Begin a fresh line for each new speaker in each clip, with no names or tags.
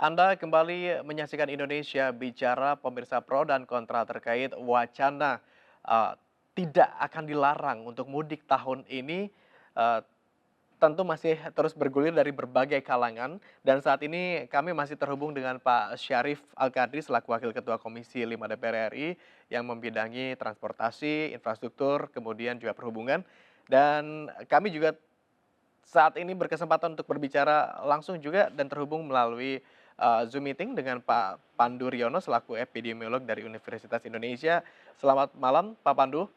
Anda kembali menyaksikan Indonesia Bicara, pemirsa pro dan kontra terkait wacana eh, tidak akan dilarang untuk mudik tahun ini. eh, Tentu masih terus bergulir dari berbagai kalangan dan saat ini kami masih terhubung dengan Pak Syarif Al-Qadri selaku Wakil Ketua Komisi 5 DPR RI yang membidangi transportasi, infrastruktur, kemudian juga perhubungan. Dan kami juga saat ini berkesempatan untuk berbicara langsung juga dan terhubung melalui Zoom meeting dengan Pak Pandu Riono selaku epidemiolog dari Universitas Indonesia. Selamat malam Pak Pandu.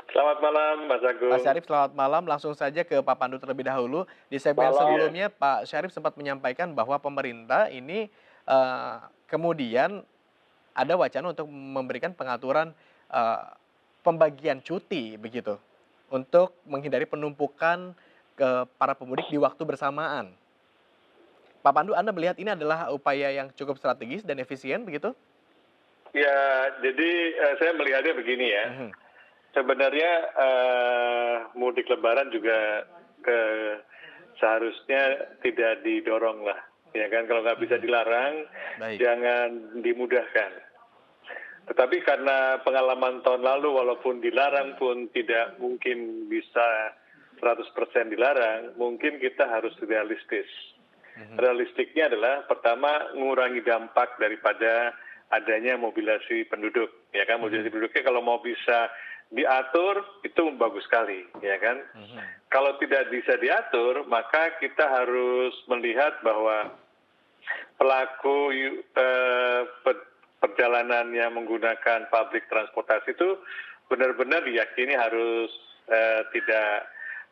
Selamat malam, Mas
Pak
Agung.
Syarif selamat malam. Langsung saja ke Pak Pandu terlebih dahulu. Di segmen
Iya,
sebelumnya Pak Syarif sempat menyampaikan bahwa pemerintah ini kemudian ada wacana untuk memberikan pengaturan eh, pembagian cuti begitu untuk menghindari penumpukan ke para pemudik di waktu bersamaan. Pak Pandu, Anda melihat ini adalah upaya yang cukup strategis dan efisien begitu?
ya, jadi saya melihatnya begini ya.
Mhm.
Sebenarnya mudik Lebaran juga ke seharusnya tidak didorong lah, ya kan? Kalau nggak bisa
Mhm.
dilarang,
Baik.
jangan dimudahkan. Tetapi karena pengalaman tahun lalu, walaupun dilarang pun tidak mungkin bisa 100% dilarang, mungkin kita harus realistis.
Mhm.
Realistiknya adalah pertama mengurangi dampak daripada adanya mobilisasi penduduk, ya kan? Mobilisasi
Mhm.
penduduknya kalau mau bisa diatur itu bagus sekali, ya kan?
Mhm.
Kalau tidak bisa diatur, maka kita harus melihat bahwa pelaku perjalanan yang menggunakan public transportasi itu benar-benar diyakini harus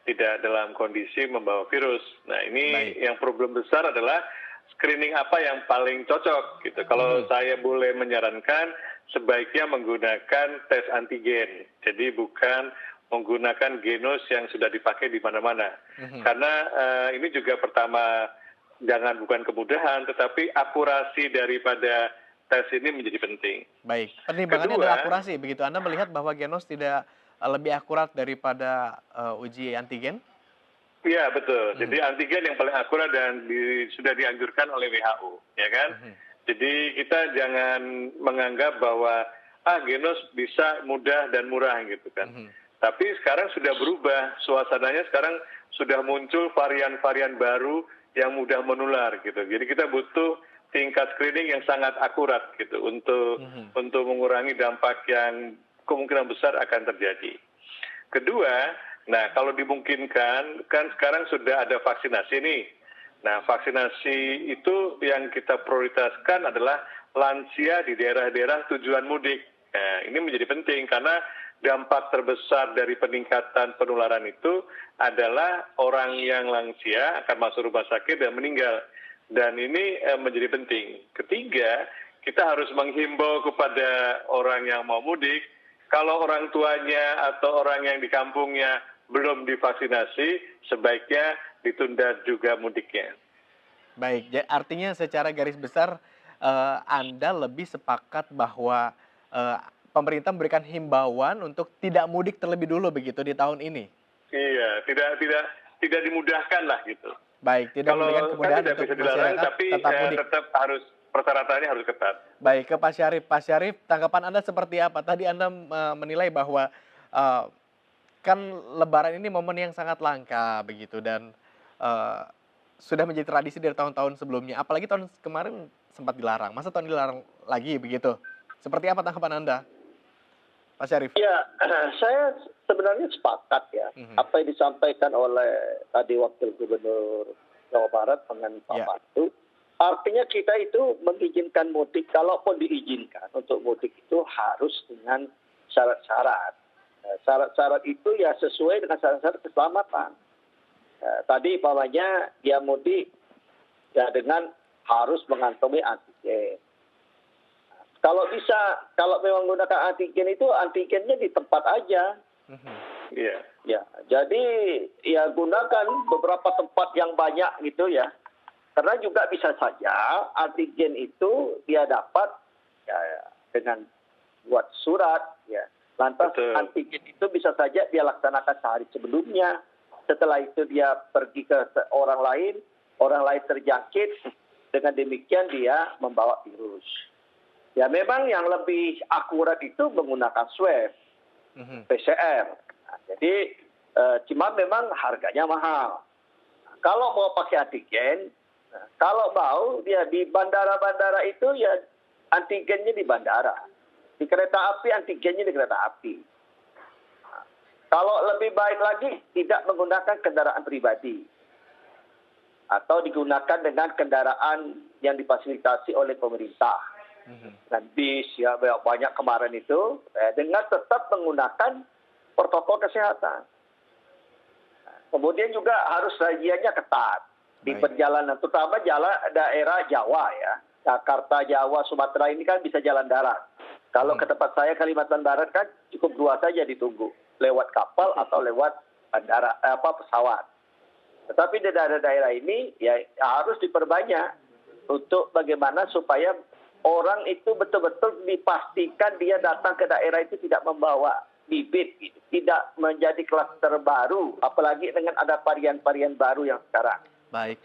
tidak dalam kondisi membawa virus. Nah, ini
Baik.
yang problem besar adalah screening apa yang paling cocok gitu. Kalau
Mhm.
saya boleh menyarankan sebaiknya menggunakan tes antigen. Jadi bukan menggunakan genos yang sudah dipakai di mana-mana.
Mhm.
Karena ini juga pertama bukan kemudahan, tetapi akurasi daripada tes ini menjadi penting.
Baik. Pertimbangannya
Kedua,
adalah akurasi begitu. Anda melihat bahwa genos tidak lebih akurat daripada uji antigen?
ya betul.
Mhm.
Jadi antigen yang paling akurat dan sudah dianjurkan oleh WHO, ya kan?
Mhm.
Jadi kita jangan menganggap bahwa genos bisa mudah dan murah gitu kan.
Mhm.
Tapi sekarang sudah berubah, suasananya sekarang sudah muncul varian-varian baru yang mudah menular gitu. Jadi kita butuh tingkat screening yang sangat akurat gitu
Mhm.
untuk mengurangi dampak yang kemungkinan besar akan terjadi. Kedua, nah kalau dimungkinkan, kan sekarang sudah ada vaksinasi nih. Nah, vaksinasi itu yang kita prioritaskan adalah lansia di daerah-daerah tujuan mudik. Nah, ini menjadi penting karena dampak terbesar dari peningkatan penularan itu adalah orang yang lansia akan masuk rumah sakit dan meninggal. Dan ini menjadi penting. Ketiga, kita harus menghimbau kepada orang yang mau mudik, kalau orang tuanya atau orang yang di kampungnya belum divaksinasi, sebaiknya ditunda juga mudiknya.
Baik, artinya secara garis besar Anda lebih sepakat bahwa eee, pemerintah memberikan himbauan untuk tidak mudik terlebih dulu begitu di tahun ini?
Iya, tidak dimudahkan lah gitu.
Baik, tidak memberikan
Kalau kan
kemudahan
tidak
untuk
bisa dilarang,
masyarakat
tapi
tetap mudik.
tetap harus persyaratannya harus ketat.
Baik, ke Pak Syarif. Pak Syarif, tanggapan Anda seperti apa? Tadi Anda menilai bahwa eee, kan lebaran ini momen yang sangat langka begitu dan eee, sudah menjadi tradisi dari tahun-tahun sebelumnya, apalagi tahun kemarin sempat dilarang, masa tahun ini dilarang lagi begitu? Seperti apa tanggapan Anda, Pak Syarif?
Ya, saya sebenarnya sepakat ya,
Mhm.
apa yang disampaikan oleh tadi Wakil Gubernur Jawa Barat dengan Pak
Ya.
Pandu. Artinya kita itu mengizinkan mudik, kalaupun diizinkan untuk mudik itu harus dengan syarat-syarat. Syarat-syarat itu ya sesuai dengan syarat-syarat keselamatan. Tadi umpamanya dia mudik ya dengan harus mengantongi antigen. Kalau bisa, kalau memang menggunakan antigen itu antigennya di tempat aja.
Mhm.
Iya.
Ya, jadi ya gunakan beberapa tempat yang banyak gitu ya. Karena juga bisa saja antigen itu dia dapat ya, dengan buat surat ya. Lantas
Betul.
antigen itu bisa saja dia laksanakan sehari sebelumnya. Setelah itu dia pergi ke orang lain terjangkit dengan demikian dia membawa virus. Ya memang yang lebih akurat itu menggunakan swab, PCR. Nah, jadi cuma memang harganya mahal. Kalau mau pakai antigen, kalau mau ya di bandara-bandara itu ya antigennya di bandara. Di kereta api antigennya di kereta api. Kalau lebih baik lagi tidak menggunakan kendaraan pribadi atau digunakan dengan kendaraan yang difasilitasi oleh pemerintah. Dan bis ya banyak kemarin itu dengan tetap menggunakan protokol kesehatan. Kemudian juga harus rajianya ketat di perjalanan, terutama jalan daerah Jawa ya. Jakarta, Jawa, Sumatera ini kan bisa jalan darat. Kalau ke tempat saya Kalimantan Barat kan cukup 2 saja ditunggu, lewat kapal atau lewat bandara pesawat. Tetapi di daerah-daerah ini ya harus diperbanyak untuk bagaimana supaya orang itu betul-betul dipastikan dia datang ke daerah itu tidak membawa bibit, gitu. Tidak menjadi klaster baru, apalagi dengan ada varian-varian baru yang sekarang.
Baik.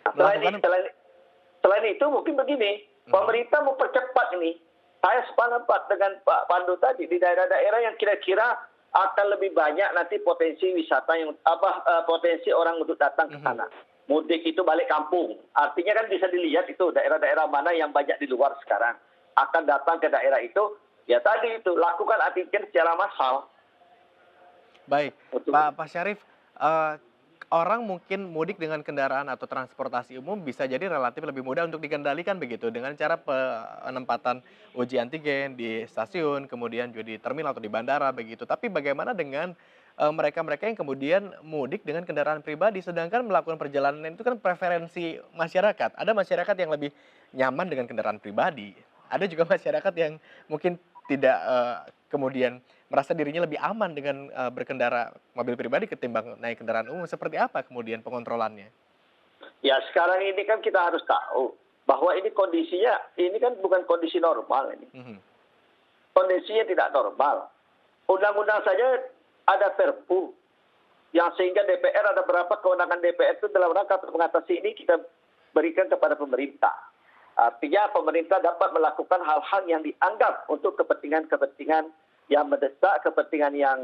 Selain itu mungkin begini, pemerintah mau percepat ini. Saya sependapat dengan Pak Pandu tadi di daerah-daerah yang kira-kira akan lebih banyak nanti potensi wisata yang potensi orang untuk datang ke sana. Mudik itu balik kampung. Artinya kan bisa dilihat itu daerah-daerah mana yang banyak di luar sekarang akan datang ke daerah itu. Ya tadi itu lakukan antigen secara massal.
Baik, Pak Syarif, orang mungkin mudik dengan kendaraan atau transportasi umum bisa jadi relatif lebih mudah untuk dikendalikan begitu dengan cara penempatan uji antigen di stasiun, kemudian juga di terminal atau di bandara begitu. Tapi bagaimana dengan mereka-mereka yang kemudian mudik dengan kendaraan pribadi, sedangkan melakukan perjalanan itu kan preferensi masyarakat. Ada masyarakat yang lebih nyaman dengan kendaraan pribadi, ada juga masyarakat yang mungkin tidak kemudian merasa dirinya lebih aman dengan berkendara mobil pribadi ketimbang naik kendaraan umum. Seperti apa kemudian pengontrolannya?
Ya sekarang ini kan kita harus tahu bahwa ini kondisinya, ini kan bukan kondisi normal ini. Kondisinya tidak normal. Undang-undang saja ada Perpu yang sehingga DPR ada berapa kewenangan DPR itu dalam rangka untuk mengatasi ini kita berikan kepada pemerintah. Artinya pemerintah dapat melakukan hal-hal yang dianggap untuk kepentingan-kepentingan yang mendesak, kepentingan yang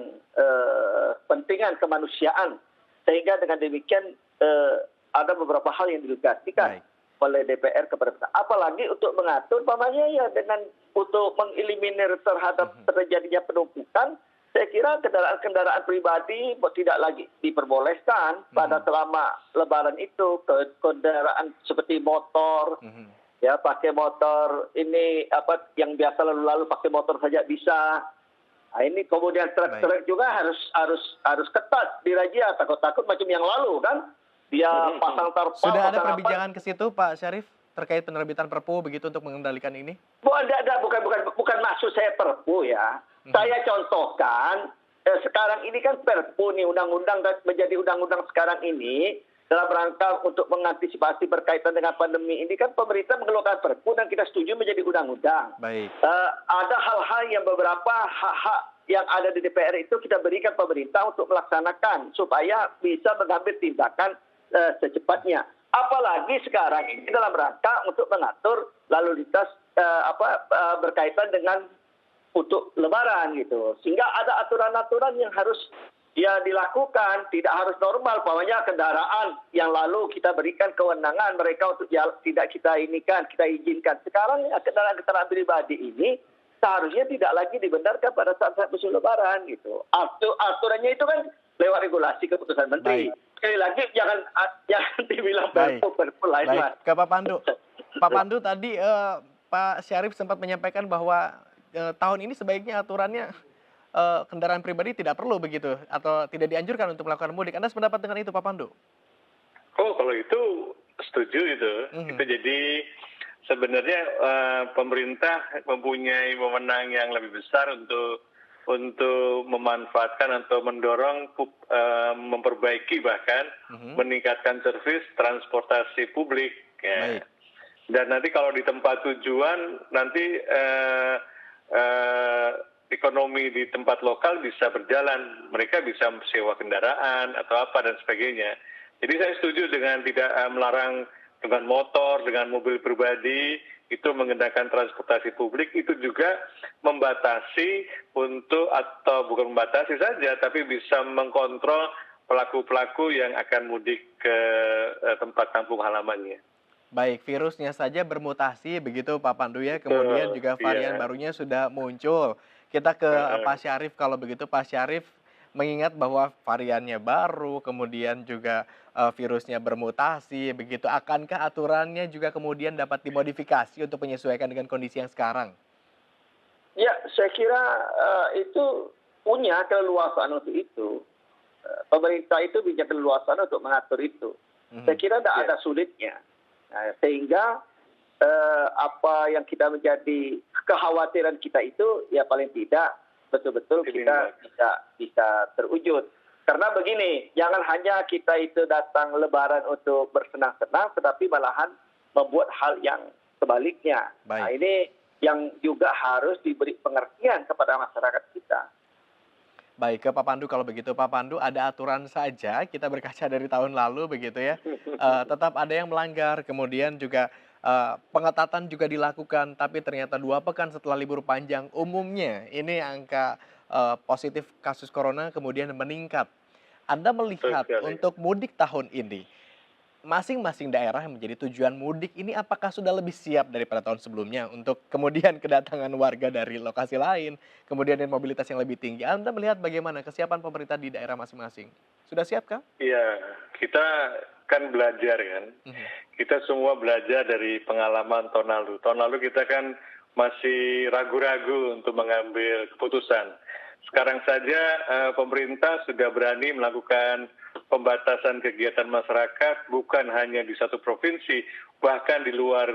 pentingan kemanusiaan. Sehingga dengan demikian ada beberapa hal yang didelegasikan oleh DPR kepada pemerintah. Apalagi untuk mengatur, umpamanya ya dengan untuk mengeliminir terhadap terjadinya penumpukan, saya kira kendaraan-kendaraan pribadi tidak lagi diperbolehkan pada selama Lebaran itu, kendaraan seperti motor, ya pakai motor ini yang biasa lalu-lalu pakai motor saja bisa. Nah, ini kemudian truk-truk juga harus ketat dirajia, takut-takut macam yang lalu kan. Dia pasang tarpam.
Sudah ada perbincangan ke situ Pak Syarif terkait penerbitan Perpu begitu untuk mengendalikan ini?
Bukan maksud saya Perpu ya. Saya contohkan sekarang ini kan Perpu nih undang-undang menjadi undang-undang sekarang ini dalam rangka untuk mengantisipasi berkaitan dengan pandemi ini kan pemerintah mengeluarkan Perpu dan kita setuju menjadi undang-undang.
Baik.
Ada hal-hal yang beberapa hak-hak yang ada di DPR itu kita berikan pemerintah untuk melaksanakan supaya bisa mengambil tindakan secepatnya. Apalagi sekarang ini dalam rangka untuk mengatur lalu lintas berkaitan dengan untuk Lebaran gitu. Sehingga ada aturan-aturan yang harus ya dilakukan, tidak harus normal. Pokoknya kendaraan yang lalu kita berikan kewenangan mereka untuk tidak kita izinkan. Sekarang ya, kendaraan pribadi ini seharusnya tidak lagi dibenarkan pada saat-saat musim Lebaran gitu. Aturannya itu kan lewat regulasi keputusan menteri. Sekali lagi jangan dibilang perpu lain.
Baik, ke Pak Pandu. Pak Pandu tadi Pak Syarif sempat menyampaikan bahwa tahun ini sebaiknya aturannya kendaraan pribadi tidak perlu begitu atau tidak dianjurkan untuk melakukan mudik. Anda sependapat dengan itu Pak Pandu?
Oh kalau itu setuju itu. Itu jadi sebenarnya pemerintah mempunyai wewenang yang lebih besar untuk memanfaatkan atau mendorong memperbaiki bahkan meningkatkan servis transportasi publik. Ya. Dan nanti kalau di tempat tujuan nanti ekonomi di tempat lokal bisa berjalan, mereka bisa sewa kendaraan atau apa dan sebagainya. Jadi saya setuju dengan tidak melarang dengan motor, dengan mobil pribadi, itu menggunakan transportasi publik, itu juga membatasi untuk, atau bukan membatasi saja, tapi bisa mengkontrol pelaku-pelaku yang akan mudik ke tempat kampung halamannya.
Baik, virusnya saja bermutasi begitu Pak Pandu ya, kemudian
Betul,
juga varian
iya.
barunya sudah muncul. Kita ke Pak
Heeh.
Syarif kalau begitu Pak Syarif mengingat bahwa variannya baru, kemudian juga virusnya bermutasi begitu. Akankah aturannya juga kemudian dapat dimodifikasi untuk menyesuaikan dengan kondisi yang sekarang?
Ya, saya kira itu punya keleluasaan untuk itu. Pemerintah itu punya keleluasaan untuk mengatur itu. Saya
Mhm.
kira tidak
Ya,
ada sulitnya. Nah, sehingga apa yang kita menjadi kekhawatiran kita itu ya paling tidak betul-betul kita
ditindak.
bisa terwujud. Karena begini, jangan hanya kita itu datang Lebaran untuk bersenang-senang, tetapi malahan membuat hal yang sebaliknya. Nah,
Baik.
ini yang juga harus diberi pengertian kepada masyarakat kita.
Baik, ke Pak Pandu kalau begitu. Pak Pandu, ada aturan saja, kita berkaca dari tahun lalu begitu ya, tetap ada yang melanggar, kemudian juga pengetatan juga dilakukan, tapi ternyata 2 pekan setelah libur panjang umumnya ini angka positif kasus corona kemudian meningkat. Anda
Betul
melihat
sekali.
untuk mudik tahun ini, masing-masing daerah yang menjadi tujuan mudik ini apakah sudah lebih siap daripada tahun sebelumnya untuk kemudian kedatangan warga dari lokasi lain, kemudian dengan mobilitas yang lebih tinggi. Anda melihat bagaimana kesiapan pemerintah di daerah masing-masing? Sudah siapkah?
Iya, kita kan belajar kan.
Mhm.
Kita semua belajar dari pengalaman tahun lalu. Tahun lalu kita kan masih ragu-ragu untuk mengambil keputusan. Sekarang saja pemerintah sudah berani melakukan pembatasan kegiatan masyarakat bukan hanya di satu provinsi, bahkan di luar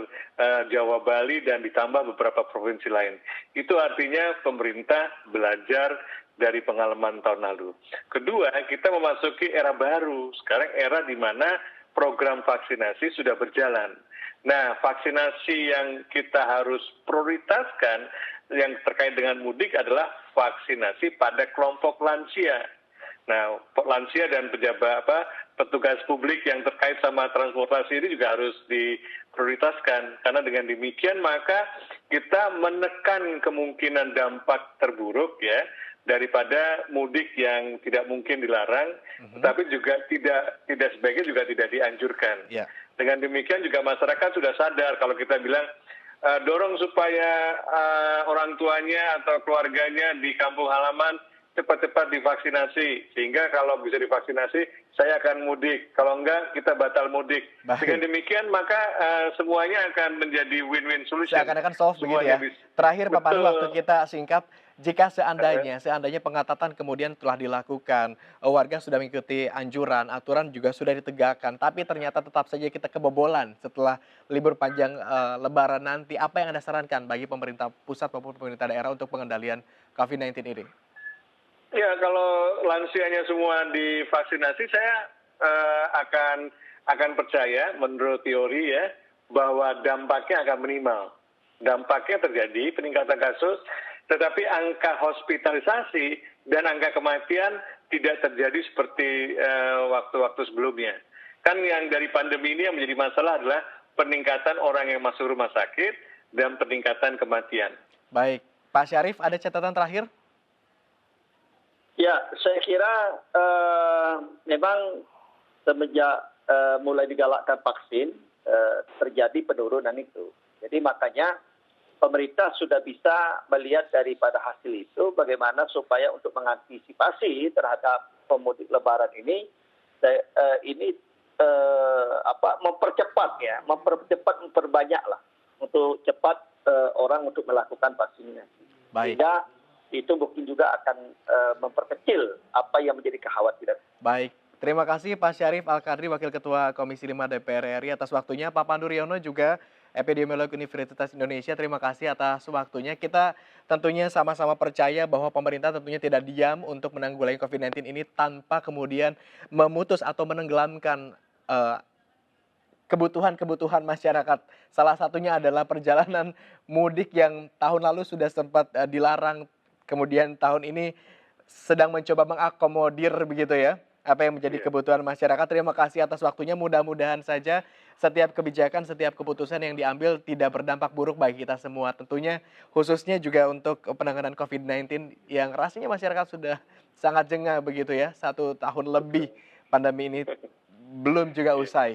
Jawa, Bali, dan ditambah beberapa provinsi lain. Itu artinya pemerintah belajar dari pengalaman tahun lalu. Kedua, kita memasuki era baru. Sekarang era di mana program vaksinasi sudah berjalan. Nah, vaksinasi yang kita harus prioritaskan yang terkait dengan mudik adalah vaksinasi pada kelompok lansia. Nah, lansia dan petugas publik yang terkait sama transportasi ini juga harus diprioritaskan. Karena dengan demikian maka kita menekan kemungkinan dampak terburuk ya daripada mudik yang tidak mungkin dilarang,
Mhm.
tetapi juga tidak sebaiknya juga tidak dianjurkan.
Ya.
Dengan demikian juga masyarakat sudah sadar kalau kita bilang dorong supaya orang tuanya atau keluarganya di kampung halaman cepat-cepat divaksinasi, sehingga kalau bisa divaksinasi saya akan mudik, kalau enggak kita batal mudik.
Baik.
Dengan demikian maka semuanya akan menjadi win-win solution.
Seakan-akan soft begitu
Semuanya
ya.
bisa.
Terakhir Pak Pandu, waktu
Betul.
kita singkat, jika seandainya pengetatan kemudian telah dilakukan, warga sudah mengikuti anjuran, aturan juga sudah ditegakkan, tapi ternyata tetap saja kita kebobolan setelah libur panjang Lebaran nanti, apa yang Anda sarankan bagi pemerintah pusat maupun pemerintah daerah untuk pengendalian COVID-19 ini?
Ya, kalau lansianya semua divaksinasi, saya akan percaya menurut teori ya bahwa dampaknya akan minimal. Dampaknya terjadi peningkatan kasus, tetapi angka hospitalisasi dan angka kematian tidak terjadi seperti waktu-waktu sebelumnya. Kan yang dari pandemi ini yang menjadi masalah adalah peningkatan orang yang masuk rumah sakit dan peningkatan kematian.
Baik, Pak Syarif ada catatan terakhir?
Ya, saya kira memang semenjak mulai digalakkan vaksin terjadi penurunan itu. Jadi makanya pemerintah sudah bisa melihat daripada hasil itu bagaimana supaya untuk mengantisipasi terhadap pemudik Lebaran ini memperbanyaklah untuk cepat orang untuk melakukan vaksinasi.
Baik.
Sehingga itu mungkin juga akan memperkecil apa yang menjadi kekhawatiran.
Baik, terima kasih Pak Syarif Al-Qadri, Wakil Ketua Komisi 5 DPR RI atas waktunya. Pak Pandu Riono juga epidemiolog Universitas Indonesia, terima kasih atas waktunya. Kita tentunya sama-sama percaya bahwa pemerintah tentunya tidak diam untuk menanggulangi COVID-19 ini tanpa kemudian memutus atau menenggelamkan kebutuhan-kebutuhan masyarakat. Salah satunya adalah perjalanan mudik yang tahun lalu sudah sempat dilarang, kemudian tahun ini sedang mencoba mengakomodir begitu ya. apa yang menjadi
Iya.
kebutuhan masyarakat. Terima kasih atas waktunya. Mudah-mudahan saja setiap kebijakan, setiap keputusan yang diambil tidak berdampak buruk bagi kita semua. Tentunya khususnya juga untuk penanganan COVID-19 yang rasanya masyarakat sudah sangat jengah begitu ya. 1 tahun lebih
Betul.
pandemi ini belum juga
Iya.
usai.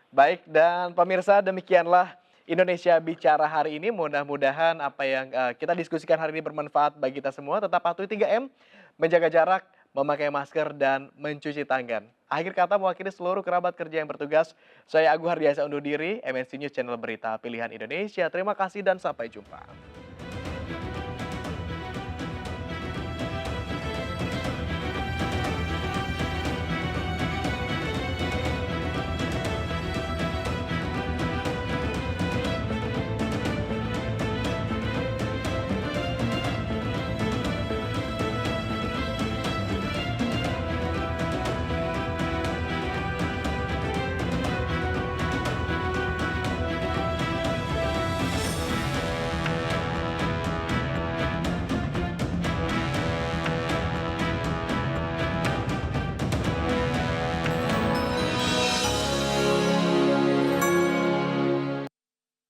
Baik, dan pemirsa demikianlah Indonesia Bicara hari ini. Mudah-mudahan apa yang kita diskusikan hari ini bermanfaat bagi kita semua. Tetap patuhi 3M, menjaga jarak, memakai masker, dan mencuci tangan. Akhir kata mewakili seluruh kerabat kerja yang bertugas, saya Agu Hardiansyah undur diri, MNC News Channel Berita Pilihan Indonesia. Terima kasih dan sampai jumpa.